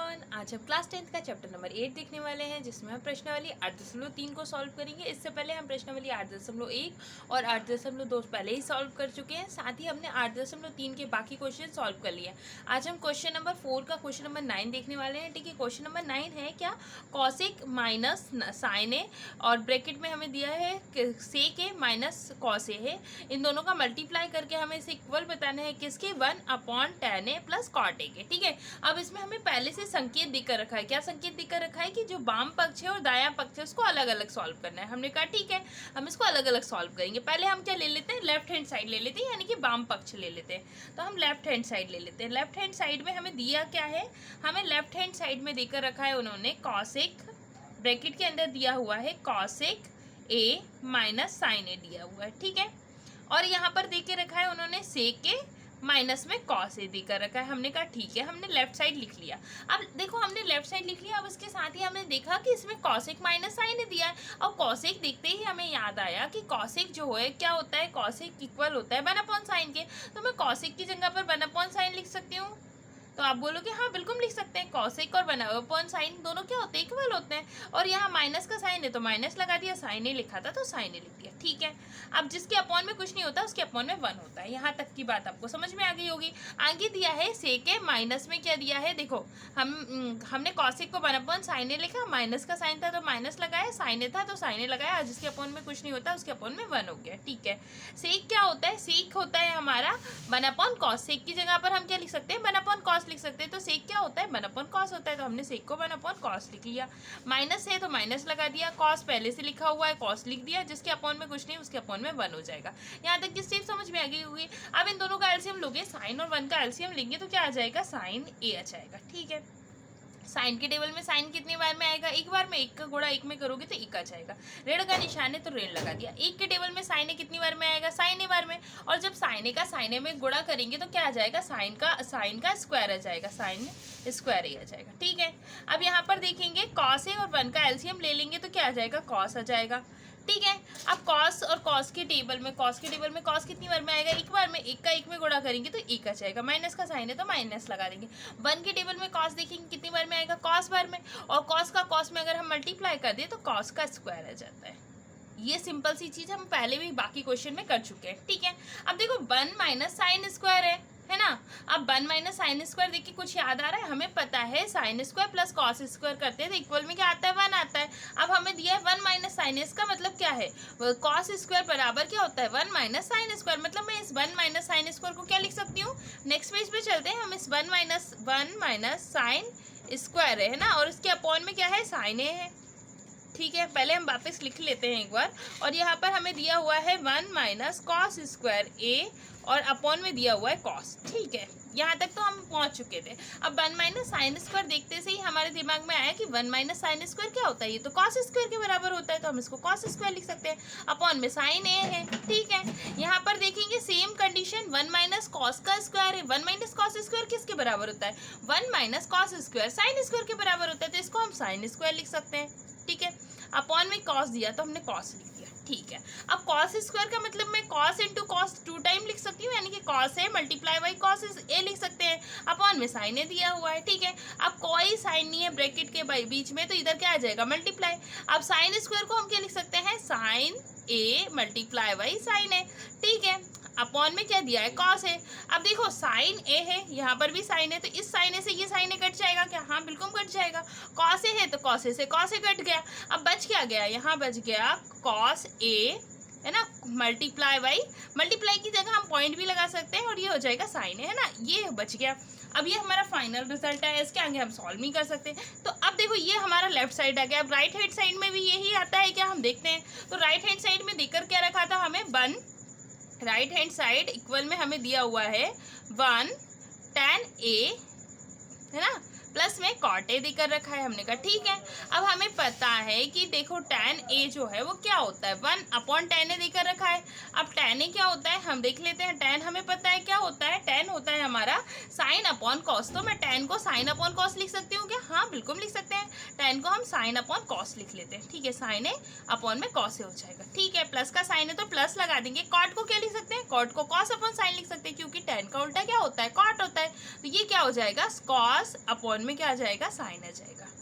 Everyone, आज हम class 10th का चैप्टर नंबर 8 देखने वाले हैं, जिसमें हम प्रश्नावली 8.3 को सॉल्व करेंगे। इससे पहले हम प्रश्नावली 8.1 और 8.2 पहले ही सॉल्व कर चुके हैं। साथ ही हमने 8.3 के बाकी क्वेश्चन सॉल्व कर लिए हैं। आज हम क्वेश्चन नंबर 4 का क्वेश्चन नंबर 9 देखने वाले हैं। ठीक है, क्वेश्चन नंबर 9 है क्या, कॉसेक माइनस साइन ए और ब्रैकेट में हमें दिया है सेक ए माइनस कॉस ए है। इन दोनों का मल्टीप्लाई करके हमें इसे इक्वल बताना है किसके, 1/tan A plus cot A के। ठीक है, अब इसमें हमें पहले से संकेत देकर रखा है। क्या संकेत देकर रखा है कि जो वाम पक्ष है और दायां पक्ष है उसको अलग अलग सॉल्व करना है। हमने कहा ठीक है, हम इसको अलग अलग सॉल्व करेंगे। पहले हम क्या ले लेते हैं, लेफ्ट हैंड साइड ले लेते हैं, यानी कि वाम पक्ष ले लेते हैं। तो हम लेफ्ट हैंड साइड ले लेते हैं। लेफ्ट हैंड साइड में हमें दिया क्या है, हमें लेफ्ट हैंड साइड में देकर रखा है उन्होंने कॉसेक, ब्रैकेट के अंदर दिया हुआ है कॉसेक ए माइनस साइन ए दिया हुआ है। ठीक है, और यहाँ पर देके रखा है उन्होंने सेक ए माइनस में कॉस ए देकर रखा है। हमने कहा ठीक है, हमने लेफ्ट साइड लिख लिया। अब देखो हमने लेफ्ट साइड लिख लिया, अब इसके साथ ही हमने देखा कि इसमें कॉसेक माइनस साइन ए दिया है। और कॉसेक देखते ही हमें याद आया कि कॉसेक जो है क्या होता है, कॉसेक इक्वल होता है 1/sin के। तो मैं कॉसेक की जगह पर 1/sin लिख सकती हूँ। तो आप बोलोगे हाँ बिल्कुल लिख सकते हैं, कॉसेक और 1/sin दोनों क्या होते हैं, इक्वल होते हैं। और यहाँ माइनस का साइन है तो माइनस लगा दिया, साइन ए लिखा था तो साइन ए लिख दिया। ठीक है, अब जिसके अपॉन में कुछ नहीं होता उसके अपॉन में 1 होता है। यहाँ तक की बात आपको समझ में आ गई होगी। आगे दिया है सेक ए, माइनस में क्या दिया है, देखो हमने कॉसेक को 1/sin ए लिखा, माइनस का साइन था तो माइनस लगाया, साइन ए था तो साइन ए लगाया, जिसके अपॉन में कुछ नहीं होता उसके अपॉन में 1 हो गया। ठीक है, सेक क्या होता है, सेक होता है हमारा 1/cos। सेक की जगह पर हम क्या लिख सकते हैं, 1/cos लिख सकते हैं। तो सेक क्या होता है, 1/cos होता है। तो हमने सेक को 1/cos लिख लिया। माइनस है तो माइनस लगा दिया, cos पहले से लिखा हुआ है cos लिख दिया, जिसके अपॉन में कुछ नहीं उसके अपॉन में 1 हो जाएगा। यहाँ तक की स्टेप समझ में आ गई होगी। अब इन दोनों का एलसीएम लोगे, साइन और 1 का एलसीएम लेंगे तो क्या आ जाएगा, साइन ए आ जाएगा। ठीक है, साइन के टेबल में साइन कितनी बार में आएगा, एक बार में। एक का गुणा एक में करोगे तो एक आ जाएगा। ऋण का निशान है तो ऋण लगा दिया। एक के टेबल में साइन ए कितनी बार में आएगा, साइन ए बार में। और जब साइन ए का साइन ए में गुणा करेंगे तो क्या आ जाएगा, साइन का स्क्वायर आ जाएगा, साइन स्क्वायर ए आ जाएगा। ठीक है, अब यहाँ पर देखेंगे कॉस ए और 1 का एलसीएम ले लेंगे तो क्या आ जाएगा, कॉस आ जाएगा। ठीक है, अब कॉस और कॉस के टेबल में कॉस कितनी बार में आएगा, एक बार में। एक का एक में गुणा करेंगे तो एक आ जाएगा। माइनस का साइन है तो माइनस लगा देंगे। 1 के टेबल में कॉस देखेंगे कितनी बार में आएगा, कॉस बार में। और कॉस का कॉस में अगर हम मल्टीप्लाई कर दें तो कॉस का स्क्वायर आ जाता है। ये सिंपल सी चीज हम पहले भी बाकी क्वेश्चन में कर चुके हैं। ठीक है, अब देखो 1 माइनस साइन स्क्वायर है ना। अब 1 माइनस साइन स्क्वायर देखिए कुछ याद आ रहा है, हमें पता है sine square plus cos square करते हैं तो इक्वल में क्या आता है, 1 आता है। अब हमें दिया है 1 माइनस साइन, इसका मतलब क्या है, कॉस स्क्वायर बराबर क्या होता है, 1 माइनस साइन स्क्वायर। मतलब मैं इस 1 माइनस साइन स्क्वायर को क्या लिख सकती हूँ, नेक्स्ट पेज पे चलते हैं। हम इस 1 माइनस साइन स्क्वायर है ना, और इसके अपॉन में क्या है, साइन ए है। ठीक है, पहले हम वापस लिख लेते हैं एक बार। और यहाँ पर हमें दिया हुआ है 1 माइनस कॉस स्क्वायर ए और अपॉन में दिया हुआ है कॉस। ठीक है, यहाँ तक तो हम पहुँच चुके थे। अब 1 माइनस साइन स्क्वायर देखते से ही हमारे दिमाग में आया कि 1 माइनस साइन स्क्वायर क्या होता है, ये तो कॉस स्क्वायर के बराबर होता है, तो हम इसको कॉस स्क्वायर लिख सकते हैं। अपॉन में साइन ए है। ठीक है, यहाँ पर देखेंगे सेम कंडीशन, 1 माइनस कॉस का स्क्वायर है। 1 माइनस कॉस स्क्वायर किसके बराबर होता है, 1 minus cos square sine square के बराबर होता है, तो इसको हम साइन स्क्वायर लिख सकते हैं। ठीक है, अपॉन में कॉस दिया तो हमने कॉस लिख दिया। ठीक है, अब कॉस स्क्वायर का मतलब मैं कॉस इंटू कॉस 2 टाइम लिख सकती हूँ, यानी कि cos A multiply by cos A लिख सकते हैं। अपॉन में साइन ए दिया हुआ है। ठीक है, अब कोई साइन नहीं है ब्रैकेट के बीच में, तो इधर क्या आ जाएगा, मल्टीप्लाई। अब साइन स्क्वायर को हम क्या लिख सकते हैं, sine A multiply by sine A. ठीक है, अपॉन में क्या दिया है, कॉस है। अब देखो साइन ए है, यहाँ पर भी साइन है, तो इस साइन ए से ये साइन ए कट जाएगा क्या, हाँ बिल्कुल कट जाएगा। कॉस ए है तो कॉस ए से कॉस ए कट गया। अब बच क्या गया, यहाँ बच गया कॉस ए है ना, मल्टीप्लाई की जगह हम पॉइंट भी लगा सकते हैं और ये हो जाएगा साइन है ना, ये बच गया। अब ये हमारा फाइनल रिजल्ट है, इसके आगे हम सॉल्व नहीं कर सकते। तो अब देखो ये हमारा लेफ्ट साइड आ गया। अब राइट हैंड साइड में भी यही आता है क्या, हम देखते हैं। तो राइट हैंड साइड में देकर क्या रखा था हमें, 1 राइट हैंड साइड इक्वल में हमें दिया हुआ है 1 tan ए है ना, प्लस में कॉट ए देकर रखा है। हमने कहा ठीक है, अब हमें पता है कि देखो tan ए जो है वो क्या होता है, 1/tan ए देकर रखा है। अब tan ए क्या होता है हम देख लेते हैं। tan हमें पता है क्या होता है, tan होता है हमारा साइन अपॉन कॉस। तो मैं tan को साइन अपॉन कॉस लिख सकती हूँ क्या, हाँ बिल्कुल लिख सकते हैं। tan को हम साइन अपॉन कॉस लिख लेते हैं। ठीक है, साइन ए अपॉन में कॉस ए हो जाएगा। ठीक है, प्लस का साइन है तो प्लस लगा देंगे। कॉट को क्या लिख सकते हैं, कॉट को कॉस अपॉन साइन लिख सकते हैं, क्योंकि tan का उल्टा क्या होता है, कॉट होता है। तो ये क्या हो जाएगा, कॉस अपॉन में में क्या आ जाएगा, साइन आ जाएगा।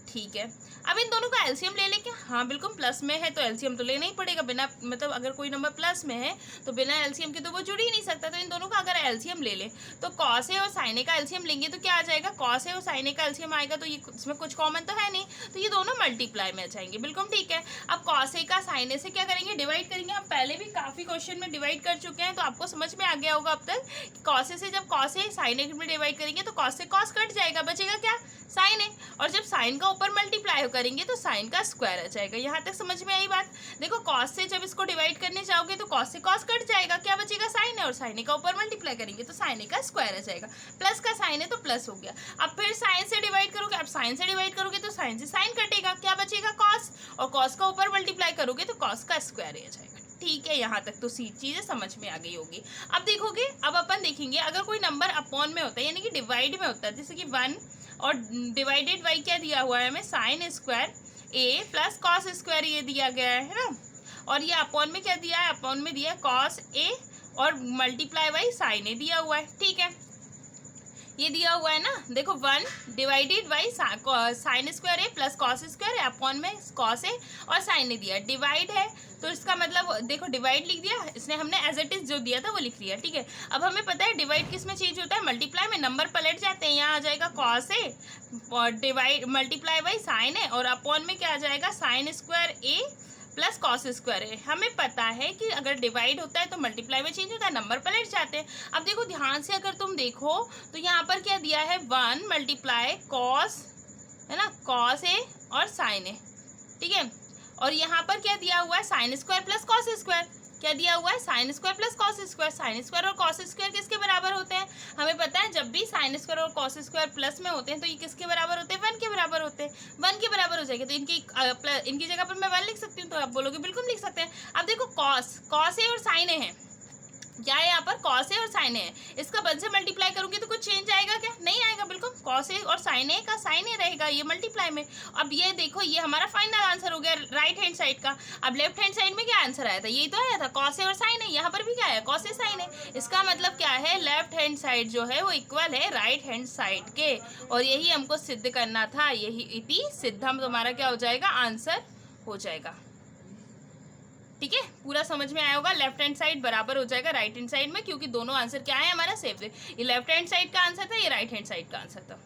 ठीक है, अब इन दोनों का एलसीएम ले लें क्या? हाँ बिल्कुल, प्लस में है तो एलसीएम तो लेना ही पड़ेगा, बिना मतलब अगर कोई नंबर प्लस में है तो बिना एलसीएम के तो वो जुड़ ही नहीं सकता। तो इन दोनों का अगर एलसीएम ले लें तो कॉस ए और साइन ए का एलसीएम लेंगे तो क्या आ जाएगा, कॉस ए और साइन ए का एलसीएम आएगा, तो ये इसमें कुछ कॉमन तो है नहीं, तो ये दोनों मल्टीप्लाई में आ जाएंगे। बिल्कुल ठीक है। अब कॉस ए का साइन ए से क्या करेंगे, डिवाइड करेंगे। हम पहले भी काफ़ी क्वेश्चन में डिवाइड कर चुके हैं, तो आपको समझ में आ गया होगा अब तक। कॉस ए से जब कॉस ए साइन ए में डिवाइड करेंगे तो कॉस से कॉस कट जाएगा, बचेगा क्या, साइन ए। और जब साइन का ऊपर मल्टीप्लाई करेंगे तो साइन का स्क्वायर आ जाएगा। यहाँ तक समझ में आई बात? देखो कॉस से जब इसको डिवाइड करने जाओगे तो कॉस से कॉस कट जाएगा, क्या बचेगा, साइन है, और साइन ए का ऊपर मल्टीप्लाई करेंगे तो साइन ए का स्क्वायर आ जाएगा। प्लस का साइन है तो प्लस हो गया। अब फिर साइन से डिवाइड करोगे, अब साइन से डिवाइड करोगे तो साइन से साइन कटेगा, क्या बचेगा, कॉस, और कॉस का ऊपर मल्टीप्लाई करोगे तो कॉस का स्क्वायर आ जाएगा। ठीक है, यहाँ तक तो चीज़ें समझ में आ गई होगी। अब देखोगे, अब अपन देखेंगे अगर कोई नंबर अपॉन में होता है यानी कि डिवाइड में होता है, जैसे कि 1 और डिवाइडेड बाई क्या दिया हुआ है हमें, साइन स्क्वायर ए प्लस कॉस स्क्वायर ये दिया गया है ना, और ये अपॉन में क्या दिया है, अपॉन में दिया है कॉस ए और मल्टीप्लाई बाई साइन ए दिया हुआ है। ठीक है, ये दिया हुआ है ना, देखो 1 divided by sine square A plus cos square है, अपॉन में कॉस ए और साइन ए दिया, डिवाइड है तो इसका मतलब देखो डिवाइड लिख दिया इसने, हमने एज इट इज जो दिया था वो लिख लिया। ठीक है, अब हमें पता है डिवाइड किस में चेंज होता है, मल्टीप्लाई में, नंबर पलट जाते हैं। यहाँ आ जाएगा कॉस ए और डिवाइड मल्टीप्लाई बाई साइन ए, और अपॉन में क्या आ जाएगा, साइन स्क्वायर ए प्लस कॉस स्क्वायर है। हमें पता है कि अगर डिवाइड होता है तो मल्टीप्लाई में चेंज होता है, नंबर पलट जाते हैं। अब देखो ध्यान से अगर तुम देखो तो यहाँ पर क्या दिया है, 1 मल्टीप्लाई कॉस, है ना, कॉस ए और साइन ए। ठीक है, और यहाँ पर क्या दिया हुआ है, sine square plus cos square, क्या दिया हुआ है, sine square plus cos square. Sine square और कॉस स्क्वायर किसके बराबर होते हैं, हमें पता है जब भी साइन स्क्वायर और कॉस स्क्वायर प्लस में होते हैं तो ये किसके बराबर होते हैं, 1 के बराबर होते हैं। 1 के बराबर हो जाएगी तो इनकी जगह पर मैं 1 लिख सकती हूँ, तो आप बोलोगे बिल्कुल लिख सकते हैं। अब देखो कॉस ए और साइन ए है, क्या है यहाँ पर, कॉस ए और साइन ए है, इसका 1 से मल्टीप्लाई करूंगी तो कुछ चेंज आएगा क्या, नहीं आएगा। बिल्कुल कॉस ए और साइन ए का साइन ए रहेगा, ये मल्टीप्लाई में। अब ये देखो ये हमारा फाइनल आंसर हो गया राइट हैंड साइड का। अब लेफ्ट हैंड साइड में क्या आंसर आया था, यही तो आया था, कॉस ए और साइन ए। यहाँ पर भी क्या आया, कॉस ए साइन ए। इसका मतलब क्या है, लेफ्ट हैंड साइड जो है वो इक्वल है राइट हैंड साइड के, और यही हमको सिद्ध करना था। यही इति सिद्धम तुम्हारा क्या हो जाएगा, आंसर हो जाएगा। ठीक है, पूरा समझ में आया होगा। लेफ्ट हैंड साइड बराबर हो जाएगा राइट हैंड साइड में, क्योंकि दोनों आंसर क्या है हमारा सेम। ये लेफ्ट हैंड साइड का आंसर था, ये राइट हैंड साइड का आंसर था।